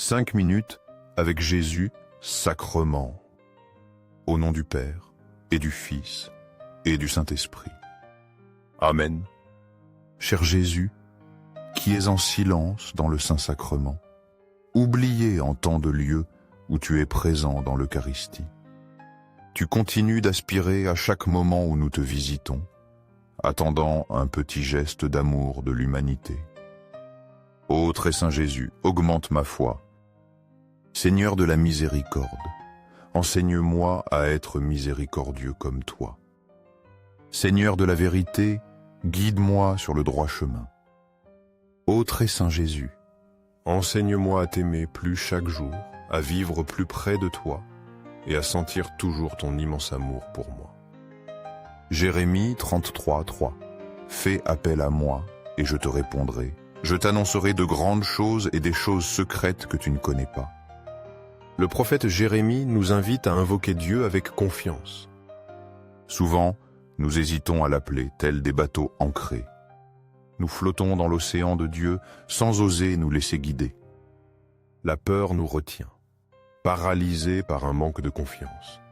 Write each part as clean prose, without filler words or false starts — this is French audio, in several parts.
5 minutes avec Jésus, sacrement. Au nom du Père, et du Fils, et du Saint-Esprit. Amen. Cher Jésus, qui es en silence dans le Saint-Sacrement, oublié en tant de lieux où tu es présent dans l'Eucharistie. Tu continues d'aspirer à chaque moment où nous te visitons, attendant un petit geste d'amour de l'humanité. Ô très saint Jésus, augmente ma foi. Seigneur de la miséricorde, enseigne-moi à être miséricordieux comme toi. Seigneur de la vérité, guide-moi sur le droit chemin. Ô très saint Jésus, enseigne-moi à t'aimer plus chaque jour, à vivre plus près de toi et à sentir toujours ton immense amour pour moi. Jérémie 33:3. Fais appel à moi et je te répondrai. Je t'annoncerai de grandes choses et des choses secrètes que tu ne connais pas. Le prophète Jérémie nous invite à invoquer Dieu avec confiance. Souvent, nous hésitons à l'appeler, tels des bateaux ancrés. Nous flottons dans l'océan de Dieu sans oser nous laisser guider. La peur nous retient, paralysés par un manque de confiance.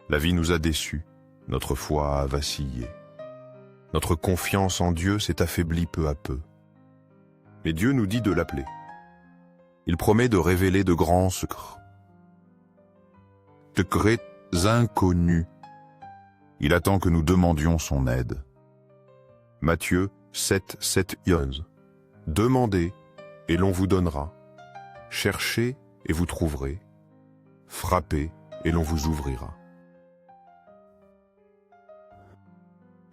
La vie nous a déçus, notre foi a vacillé. Notre confiance en Dieu s'est affaiblie peu à peu. Mais Dieu nous dit de l'appeler. Il promet de révéler de grands secrets inconnus. Il attend que nous demandions son aide. Matthieu 7:7-11. Demandez et l'on vous donnera. Cherchez et vous trouverez. Frappez et l'on vous ouvrira.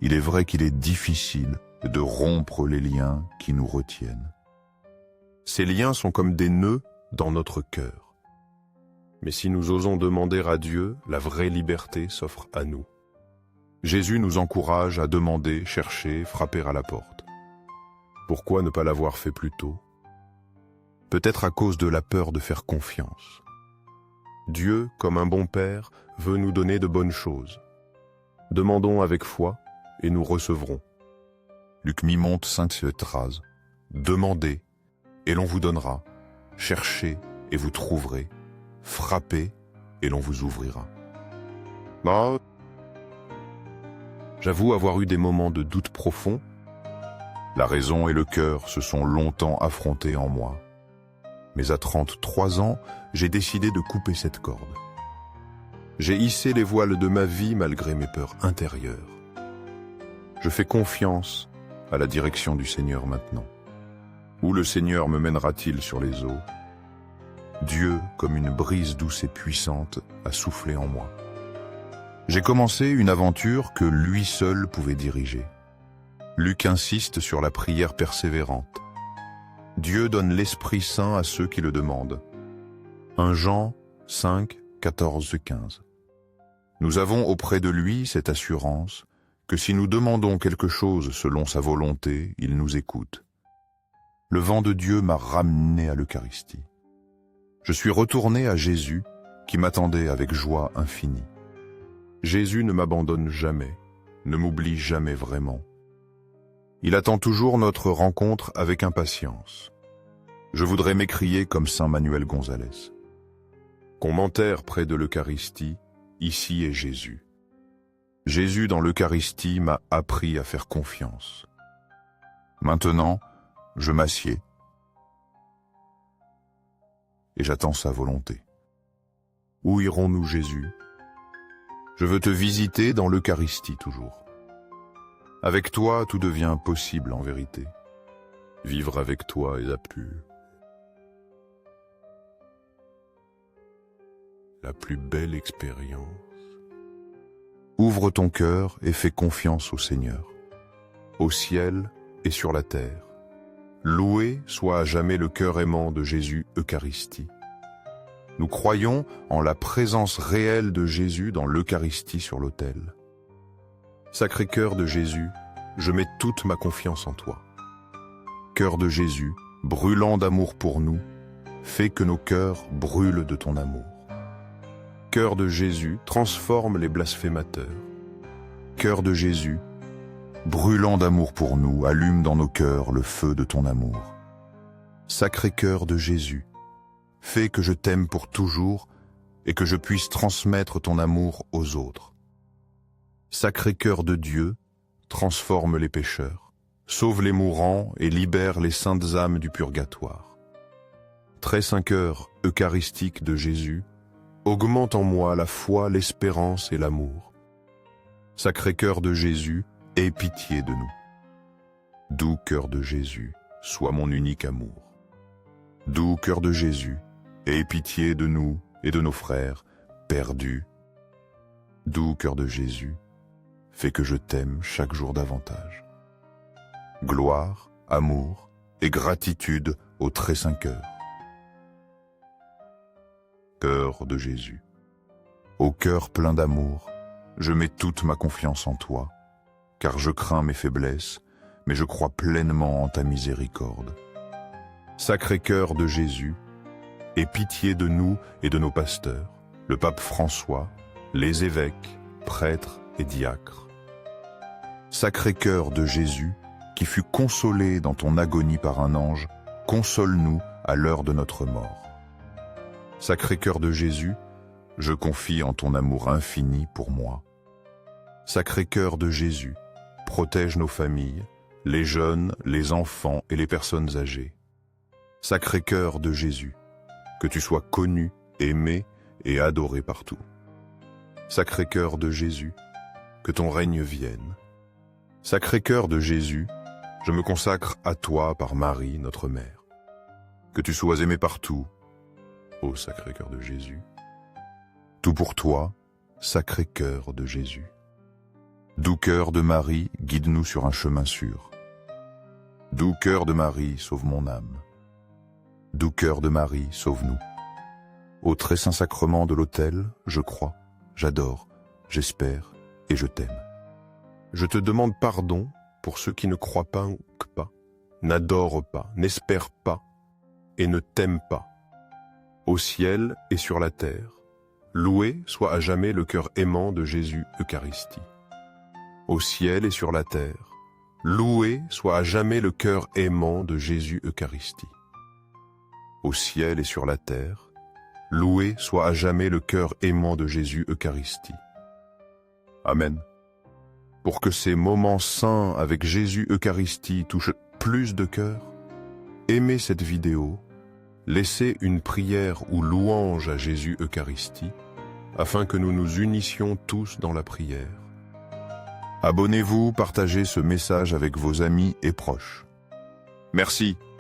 Il est vrai qu'il est difficile de rompre les liens qui nous retiennent. Ces liens sont comme des nœuds dans notre cœur. Mais si nous osons demander à Dieu, la vraie liberté s'offre à nous. Jésus nous encourage à demander, chercher, frapper à la porte. Pourquoi ne pas l'avoir fait plus tôt? Peut-être à cause de la peur de faire confiance. Dieu, comme un bon Père, veut nous donner de bonnes choses. Demandons avec foi et nous recevrons. Luc Mimonte 5:13. Demandez et l'on vous donnera. Cherchez et vous trouverez. Frappez et l'on vous ouvrira. J'avoue avoir eu des moments de doute profond. La raison et le cœur se sont longtemps affrontés en moi. Mais à 33 ans, j'ai décidé de couper cette corde. J'ai hissé les voiles de ma vie malgré mes peurs intérieures. Je fais confiance à la direction du Seigneur maintenant. Où le Seigneur me mènera-t-il sur les eaux? Dieu, comme une brise douce et puissante, a soufflé en moi. J'ai commencé une aventure que lui seul pouvait diriger. Luc insiste sur la prière persévérante. Dieu donne l'Esprit Saint à ceux qui le demandent. 1 Jean 5:14-15. Nous avons auprès de lui cette assurance que si nous demandons quelque chose selon sa volonté, il nous écoute. Le vent de Dieu m'a ramené à l'Eucharistie. Je suis retourné à Jésus qui m'attendait avec joie infinie. Jésus ne m'abandonne jamais, ne m'oublie jamais vraiment. Il attend toujours notre rencontre avec impatience. Je voudrais m'écrier comme saint Manuel Gonzalez. Qu'on m'enterre près de l'Eucharistie, ici est Jésus. Jésus dans l'Eucharistie m'a appris à faire confiance. Maintenant, je m'assieds et j'attends sa volonté. Où irons-nous, Jésus? Je veux te visiter dans l'Eucharistie toujours. Avec toi, tout devient possible en vérité. Vivre avec toi est la plus belle expérience. Ouvre ton cœur et fais confiance au Seigneur, au ciel et sur la terre. Loué soit à jamais le cœur aimant de Jésus Eucharistie. Nous croyons en la présence réelle de Jésus dans l'Eucharistie sur l'autel. Sacré-Cœur de Jésus, je mets toute ma confiance en toi. Cœur de Jésus, brûlant d'amour pour nous, fais que nos cœurs brûlent de ton amour. Cœur de Jésus, transforme les blasphémateurs. Cœur de Jésus, brûlant d'amour pour nous, allume dans nos cœurs le feu de ton amour. Sacré-Cœur de Jésus, fais que je t'aime pour toujours et que je puisse transmettre ton amour aux autres. Sacré-Cœur de Dieu, transforme les pécheurs, sauve les mourants et libère les saintes âmes du purgatoire. Très saint cœur eucharistique de Jésus, augmente en moi la foi, l'espérance et l'amour. Sacré-Cœur de Jésus, aie pitié de nous. Doux cœur de Jésus, sois mon unique amour. Doux cœur de Jésus, aie pitié de nous et de nos frères perdus. Doux cœur de Jésus, fais que je t'aime chaque jour davantage. Gloire, amour et gratitude au très saint cœur. Cœur de Jésus, au cœur plein d'amour, je mets toute ma confiance en toi, car je crains mes faiblesses, mais je crois pleinement en ta miséricorde. Sacré-Cœur de Jésus, aie pitié de nous et de nos pasteurs, le pape François, les évêques, prêtres et diacres. Sacré-Cœur de Jésus, qui fut consolé dans ton agonie par un ange, console-nous à l'heure de notre mort. Sacré-Cœur de Jésus, je confie en ton amour infini pour moi. Sacré-Cœur de Jésus, protège nos familles, les jeunes, les enfants et les personnes âgées. Sacré-Cœur de Jésus, que tu sois connu, aimé et adoré partout. Sacré-Cœur de Jésus, que ton règne vienne. Sacré-Cœur de Jésus, je me consacre à toi par Marie, notre mère. Que tu sois aimé partout, ô Sacré-Cœur de Jésus. Tout pour toi, Sacré-Cœur de Jésus. Doux cœur de Marie, guide-nous sur un chemin sûr. Doux cœur de Marie, sauve mon âme. Doux cœur de Marie, sauve-nous. Au très saint sacrement de l'autel, je crois, j'adore, j'espère et je t'aime. Je te demande pardon pour ceux qui ne croient pas, n'adorent pas, n'espèrent pas et ne t'aiment pas. Au ciel et sur la terre, loué soit à jamais le cœur aimant de Jésus Eucharistie. Au ciel et sur la terre, loué soit à jamais le cœur aimant de Jésus Eucharistie. Au ciel et sur la terre, loué soit à jamais le cœur aimant de Jésus Eucharistie. Amen. Pour que ces moments saints avec Jésus Eucharistie touchent plus de cœurs, aimez cette vidéo, laissez une prière ou louange à Jésus Eucharistie, afin que nous nous unissions tous dans la prière. Abonnez-vous, partagez ce message avec vos amis et proches. Merci.